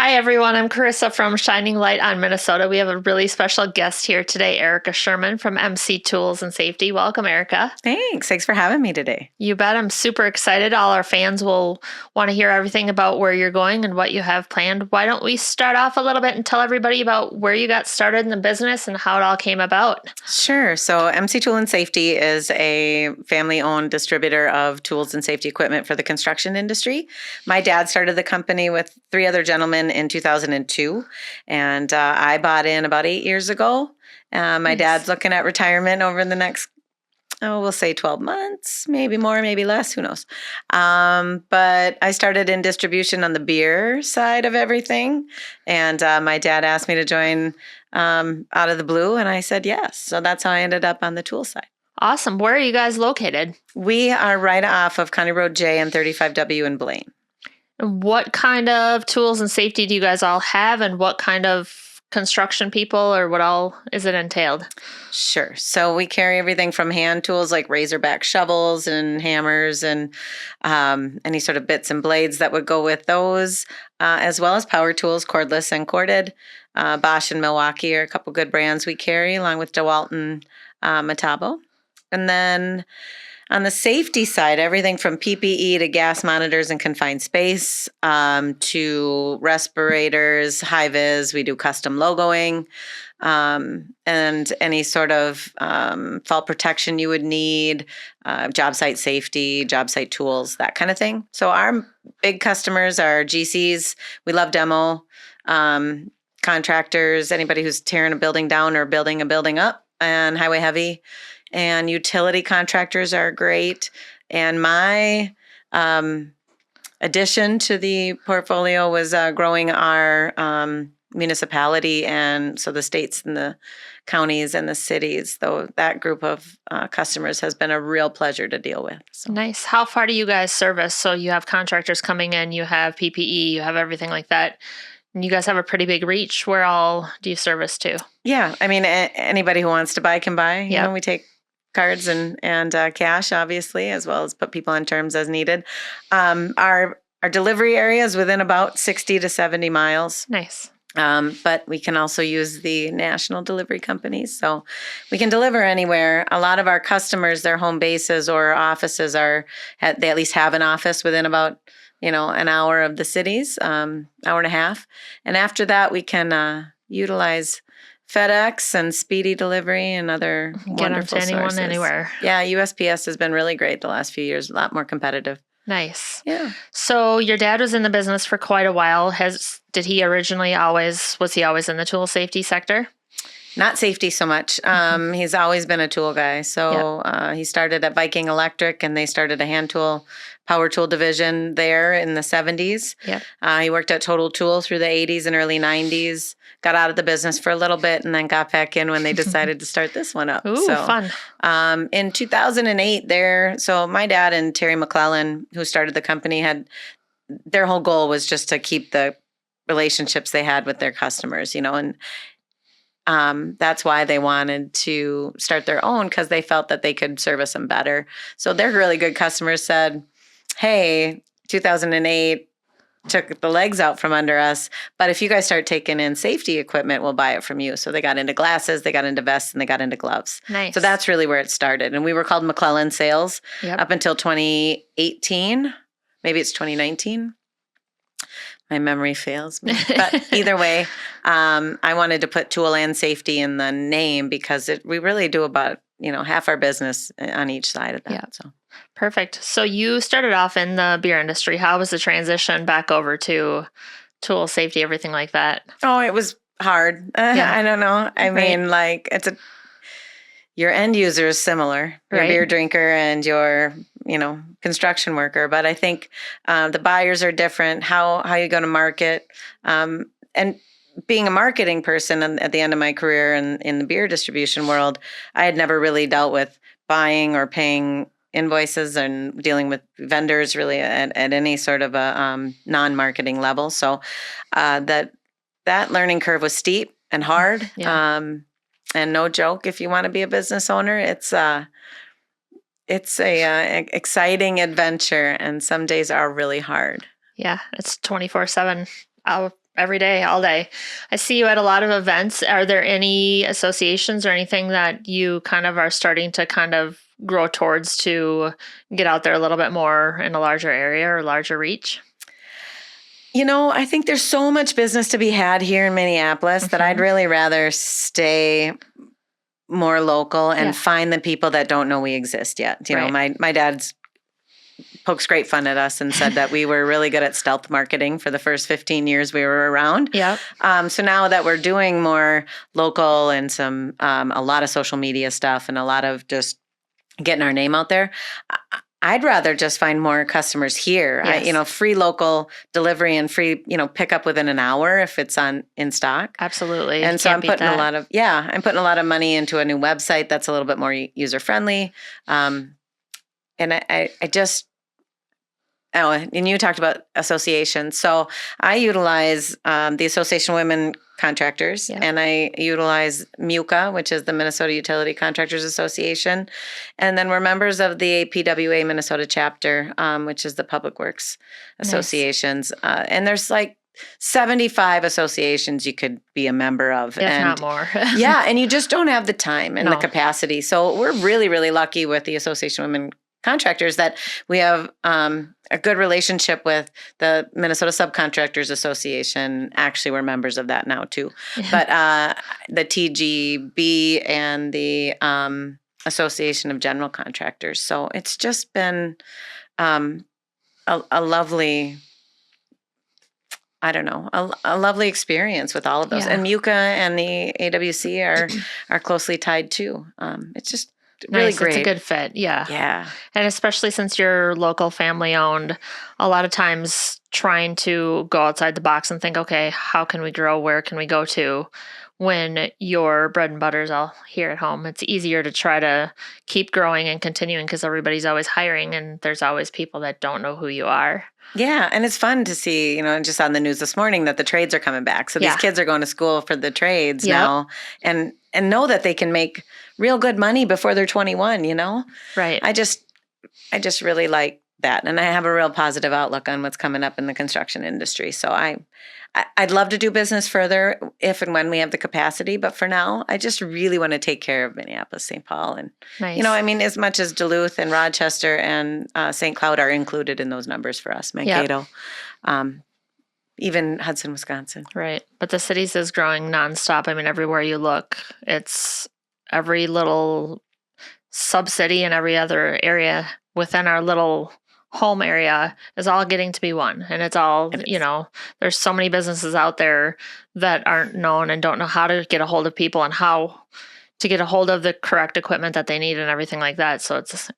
Hi, everyone. I'm Karissa from Shining Light on Minnesota. We have a really special guest here today, Erika Sherman from MC Tools and Safety. Welcome, Erika. Thanks for having me today. You bet. I'm super excited. All our fans will want to hear everything about where you're going and what you have planned. Why don't we start off a little bit and tell everybody about where you got started in the business and how it all came about? Sure. So MC Tool and Safety is a family-owned distributor of tools and safety equipment for the construction industry. My dad started the company with 3 other gentlemen in 2002, and I bought in about 8 years ago. My dad's looking at retirement over the next, we'll say 12 months, maybe more, maybe less, who knows. But I started in distribution on the beer side of everything. And my dad asked me to join out of the blue, and I said yes. So that's how I ended up on the tool side. Awesome. Where are you guys located? We are right off of County Road J and 35W in Blaine. What kind of tools and safety do you guys all have, and what kind of construction people or what all is it entailed? Sure. So we carry everything from hand tools like razorback shovels and hammers and any sort of bits and blades that would go with those, as well as power tools, cordless and corded. Bosch and Milwaukee are a couple good brands we carry, along with DeWalt and Metabo. And then on the safety side, everything from PPE to gas monitors and confined space to respirators, high-vis. We do custom logoing and any sort of fall protection you would need, job site safety, job site tools, that kind of thing. So our big customers are GCs. We love demo, contractors, anybody who's tearing a building down or building a building up, and highway heavy. And utility contractors are great. And my addition to the portfolio was growing our municipality, and so the states and the counties and the cities. Though that group of customers has been a real pleasure to deal with. So. Nice. How far do you guys service? So you have contractors coming in, you have PPE, you have everything like that. And you guys have a pretty big reach. Where all do you service to? Yeah. I mean, anybody who wants to buy can buy. You know, we take cards and cash, obviously, as well as put people on terms as needed. Our delivery area is within about 60 to 70 miles. Nice. But we can also use the national delivery companies. So we can deliver anywhere. A lot of our customers, their home bases or offices they at least have an office within about, an hour of the cities, hour and a half. And after that, we can utilize FedEx and Speedy Delivery and other wonderful sources. Anyone, anywhere. Yeah, USPS has been really great the last few years, a lot more competitive. Nice. Yeah. So your dad was in the business for quite a while. Was he always in the tool safety sector? Not safety so much. He's always been a tool guy. So he started at Viking Electric, and they started a hand tool, power tool division there in the 70s. Yep. He worked at Total Tool through the 80s and early 90s, got out of the business for a little bit, and then got back in when they decided to start this one up. Ooh, fun. In 2008 so my dad and Terry McClellan, who started the company, their whole goal was just to keep the relationships they had with their customers, and that's why they wanted to start their own, because they felt that they could service them better. So their really good customers said, hey, 2008 took the legs out from under us, but if you guys start taking in safety equipment, we'll buy it from you. So they got into glasses, they got into vests, and they got into gloves. Nice. So that's really where it started. And we were called McClellan Sales up until 2018. Maybe it's 2019. My memory fails me. But either way, I wanted to put tool and safety in the name because we really do about, half our business on each side of that. Yeah. So perfect. So you started off in the beer industry. How was the transition back over to tool safety, everything like that? Oh, it was hard. I don't know. I mean, like your end user is similar, your beer drinker and your, construction worker. But I think the buyers are different, how you go to market. And being a marketing person at the end of my career in the beer distribution world, I had never really dealt with buying or paying invoices and dealing with vendors really at any sort of a non-marketing level. So that learning curve was steep and hard. Yeah. And no joke, if you want to be a business owner, it's a exciting adventure, and some days are really hard. Yeah, it's 24/7 every day, all day. I see you at a lot of events. Are there any associations or anything that you kind of are starting to kind of grow towards to get out there a little bit more in a larger area or larger reach? I think there's so much business to be had here in Minneapolis that I'd really rather stay more local and find the people that don't know we exist yet. My dad's pokes great fun at us and said that we were really good at stealth marketing for the first 15 years we were around. Yeah. So now that we're doing more local and a lot of social media stuff and a lot of just getting our name out there, I'd rather just find more customers here. Yes. Free local delivery and free, pick up within an hour if it's in stock. Absolutely. And so I'm putting a lot of money into a new website that's a little bit more user friendly. And I just, and you talked about associations. So I utilize the Association of Women Contractors, and I utilize MUCA, which is the Minnesota Utility Contractors Association. And then we're members of the APWA Minnesota chapter, which is the Public Works associations. And there's like 75 associations you could be a member of. If not more. And you just don't have the time and the capacity. So we're really, really lucky with the Association of Women Contractors that we have a good relationship with the Minnesota Subcontractors Association. Actually, we're members of that now too. But the TGB and the Association of General Contractors. So it's just been a lovely, a lovely experience with all of those. And MUCA and the AWC are closely tied too. It's just really great. It's a good fit. Yeah. Yeah. And especially since you're local family owned, a lot of times trying to go outside the box and think, okay, how can we grow? Where can we go to? When your bread and butter is all here at home, it's easier to try to keep growing and continuing because everybody's always hiring and there's always people that don't know who you are. Yeah. And it's fun to see, just on the news this morning that the trades are coming back. So these kids are going to school for the trades now and know that they can make real good money before they're 21, Right. I just really like that. And I have a real positive outlook on what's coming up in the construction industry. So I'd love to do business further if and when we have the capacity. But for now, I just really want to take care of Minneapolis, St. Paul. And, as much as Duluth and Rochester and St. Cloud are included in those numbers for us, Mankato, even Hudson, Wisconsin. Right. But the cities is growing nonstop. I mean, everywhere you look, it's every little sub-city and every other area within our little home area is all getting to be one. And it's all, there's so many businesses out there that aren't known and don't know how to get a hold of people and how to get a hold of the correct equipment that they need and everything like that. So it's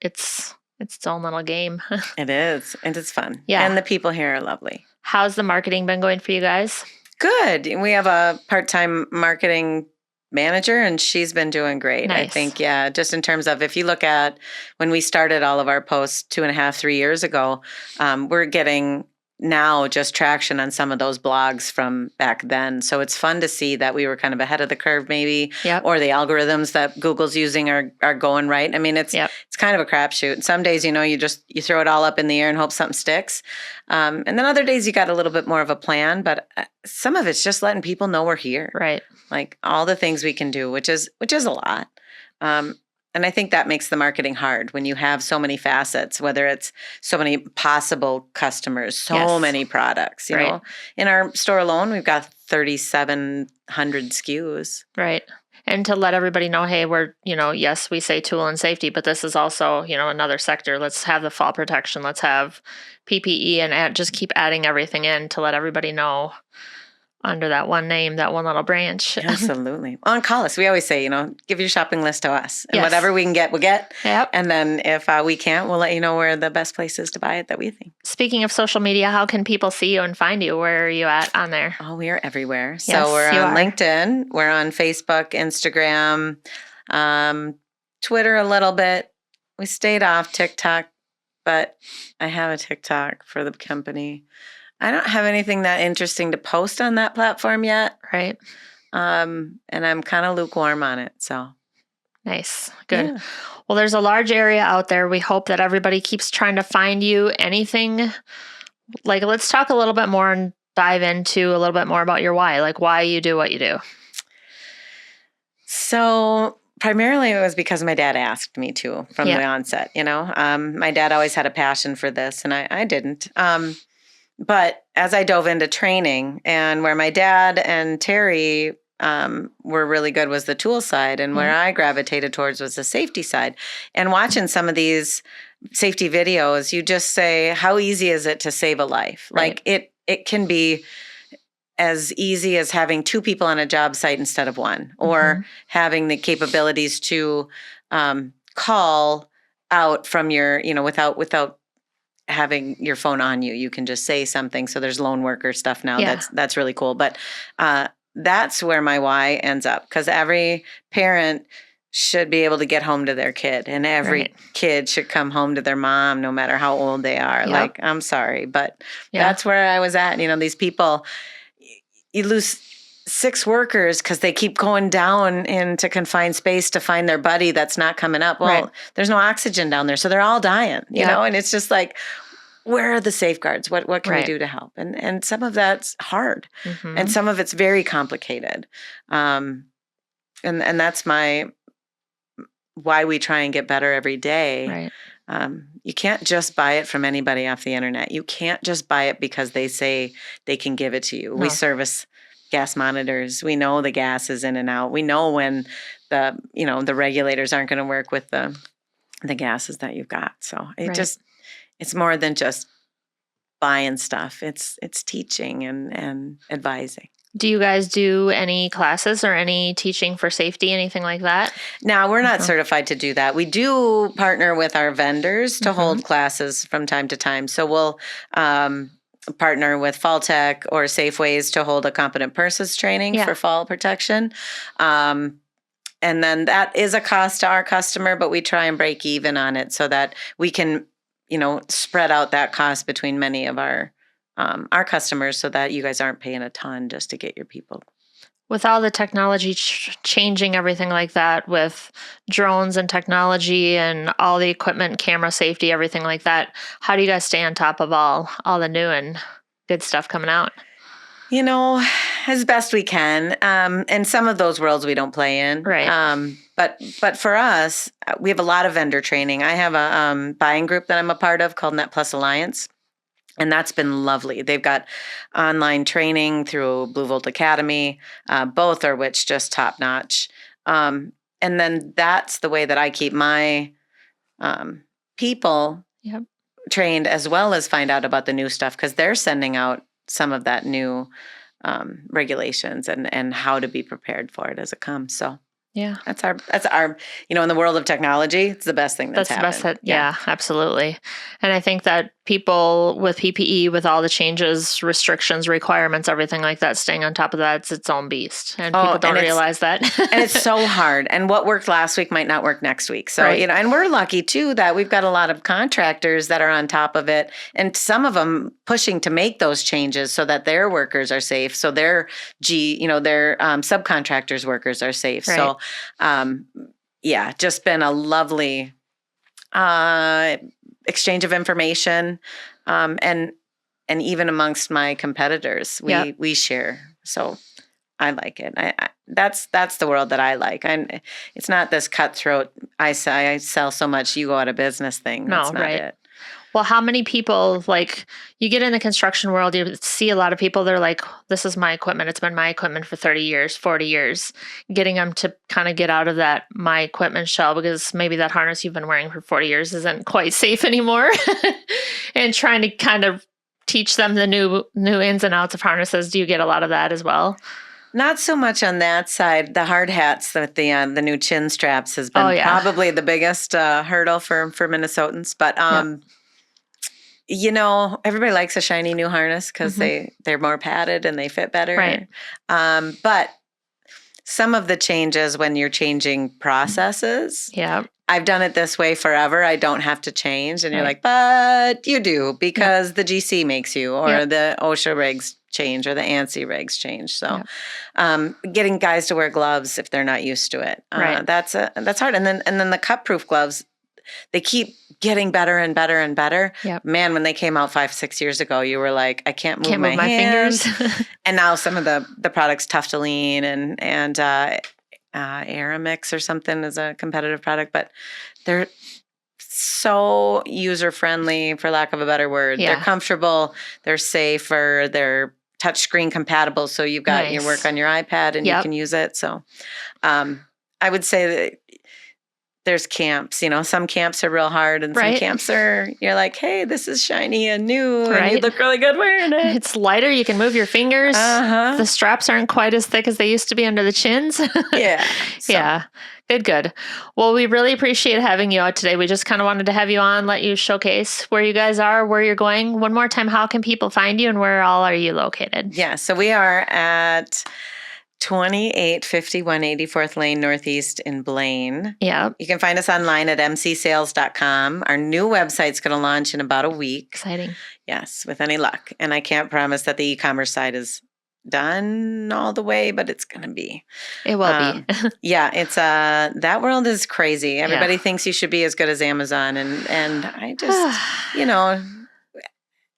its own little game. It is. And it's fun. Yeah. And the people here are lovely. How's the marketing been going for you guys? Good. We have a part-time marketing manager and she's been doing great. Nice. I think, just in terms of if you look at when we started all of our posts 2.5, 3 years ago, we're getting now just traction on some of those blogs from back then. So it's fun to see that we were kind of ahead of the curve maybe, or the algorithms that Google's using are going right. I mean, it's kind of a crapshoot. Some days, you throw it all up in the air and hope something sticks. And then other days you got a little bit more of a plan, but some of it's just letting people know we're here. Right. Like all the things we can do, which is a lot. And I think that makes the marketing hard when you have so many facets, whether it's so many possible customers, so many products. You know, in our store alone, we've got 3,700 SKUs. Right. And to let everybody know, hey, we're, yes, we say tool and safety, but this is also, another sector. Let's have the fall protection. Let's have PPE and just keep adding everything in to let everybody know under that one name, that one little branch. Absolutely. Well, and call us. We always say, give your shopping list to us. And whatever we can get, we'll get. Yep. And then if we can't, we'll let you know where the best place is to buy it that we think. Speaking of social media, how can people see you and find you? Where are you at on there? Oh, we are everywhere. Yes, so we're on LinkedIn. We're on Facebook, Instagram, Twitter a little bit. We stayed off TikTok, but I have a TikTok for the company. I don't have anything that interesting to post on that platform yet. Right. And I'm kind of lukewarm on it. So nice. Good. Yeah. Well, there's a large area out there. We hope that everybody keeps trying to find you. Anything like, let's talk a little bit more dive into a little bit more about your why, like why you do what you do. So primarily it was because my dad asked me to from the onset, my dad always had a passion for this and I didn't. But as I dove into training and where my dad and Terry were really good was the tool side, and where I gravitated towards was the safety side. And watching some of these safety videos, you just say, how easy is it to save a life? Right. Like it can be as easy as having 2 people on a job site instead of 1, or having the capabilities to call out from your, without having your phone on you. You can just say something. So there's lone worker stuff now. Yeah. That's really cool. But that's where my why ends up, because every parent should be able to get home to their kid, and every kid should come home to their mom, no matter how old they are. Yep. Like, I'm sorry, but that's where I was at. These people, you lose 6 workers because they keep going down into confined space to find their buddy that's not coming up. Well, there's no oxygen down there, so they're all dying, you know? And it's just like, where are the safeguards? What can we do to help? And some of that's hard, and some of it's very complicated. And that's why we try and get better every day. Right. You can't just buy it from anybody off the internet. You can't just buy it because they say they can give it to you. No. We service gas monitors. We know the gas is in and out. We know when the regulators aren't going to work with the gases that you've got. So it's more than just buying stuff. It's teaching and advising. Do you guys do any classes or any teaching for safety, anything like that? No, we're not certified to do that. We do partner with our vendors to hold classes from time to time. So we'll partner with Fall Tech or Safeways to hold a competent persons training for fall protection. And then that is a cost to our customer, but we try and break even on it so that we can, spread out that cost between many of our customers, so that you guys aren't paying a ton just to get your people. With all the technology changing everything like that, with drones and technology and all the equipment, camera safety, everything like that, how do you guys stay on top of all the new and good stuff coming out? As best we can. And some of those worlds we don't play in. Right. But for us, we have a lot of vendor training. I have a buying group that I'm a part of called Net Plus Alliance. And that's been lovely. They've got online training through Blue Volt Academy, both are which just top notch. And then that's the way that I keep my people trained, as well as find out about the new stuff, because they're sending out some of that new regulations and how to be prepared for it as it comes. So that's our in the world of technology, it's the best thing that's happened. The best. Yeah, absolutely. And I think that people with PPE, with all the changes, restrictions, requirements, everything like that, staying on top of that, it's its own beast. And people don't realize that. And it's so hard. And what worked last week might not work next week. So, and we're lucky too that we've got a lot of contractors that are on top of it. And some of them pushing to make those changes so that their workers are safe. So their subcontractors' workers are safe. Right. So, just been a lovely exchange of information, and even amongst my competitors, we share. So I like it. That's the world that I like. And it's not this cutthroat, I sell so much, you go out of business thing. That's not it. Well, how many people, like, you get in the construction world, you see a lot of people, they're like, this is my equipment. It's been my equipment for 30 years, 40 years. Getting them to kind of get out of that my equipment shell, because maybe that harness you've been wearing for 40 years isn't quite safe anymore. And trying to kind of teach them the new ins and outs of harnesses. Do you get a lot of that as well? Not so much on that side. The hard hats with the new chin straps has been probably the biggest hurdle for Minnesotans. But everybody likes a shiny new harness because they're more padded and they fit better. Right. But some of the changes when you're changing processes. Yeah. I've done it this way forever. I don't have to change. And you're like, but you do, because the GC makes you, or the OSHA regs change, or the ANSI regs change. So getting guys to wear gloves if they're not used to it. That's hard. And then the cut-proof gloves, they keep getting better and better and better. Yep. Man, when they came out 5-6 years ago, you were like, I can't move Can't my move my hands. fingers. And now some of the products, Tuftaline and Aramix or something is a competitive product, but they're so user friendly, for lack of a better word. Yeah. They're comfortable, they're safer, they're touchscreen compatible. So you've got your work on your iPad and you Yep. can use it. So I would say that there's camps, some camps are real hard and some camps you're like, hey, this is shiny and new and you look really good wearing it. It's lighter. You can move your fingers. The straps aren't quite as thick as they used to be under the chins. Yeah. So. Yeah. Good. Well, we really appreciate having you out today. We just kind of wanted to have you on, let you showcase where you guys are, where you're going. One more time, how can people find you and where all are you located? Yeah. So we are at 2851 84th Lane Northeast in Blaine. Yeah. You can find us online at mcsales.com. Our new website's going to launch in about a week. Exciting. Yes, with any luck. And I can't promise that the e-commerce side is done all the way, but it's going to be. It will be. Yeah, it's that world is crazy. Everybody thinks you should be as good as Amazon, and I just,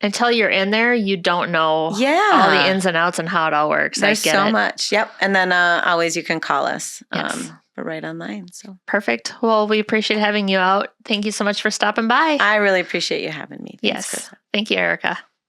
Until you're in there, you don't know all the ins and outs and how it all works. There's so much. Yep. And then always you can call us. Yes. We're right online. So perfect. Well, we appreciate having you out. Thank you so much for stopping by. I really appreciate you having me. Thanks, yes. Thank you, Erika.